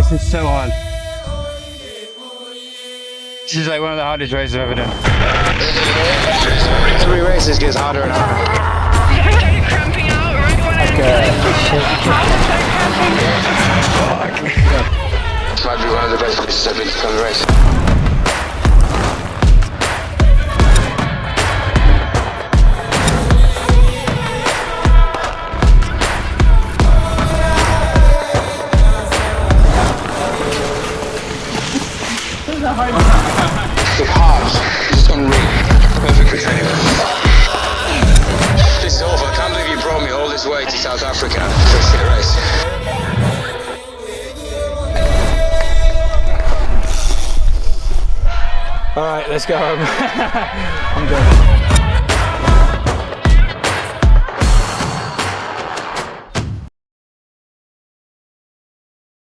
This is so hard. This is like one of the hardest races I've ever done. Every race it gets harder and harder. I started cramping out right when This might be one of the best races I've been to come race. It's hard. It's just unreal. Perfect for training. This is awful. I can't believe you brought me all this way to South Africa for a shit race. Alright, let's go home. I'm done.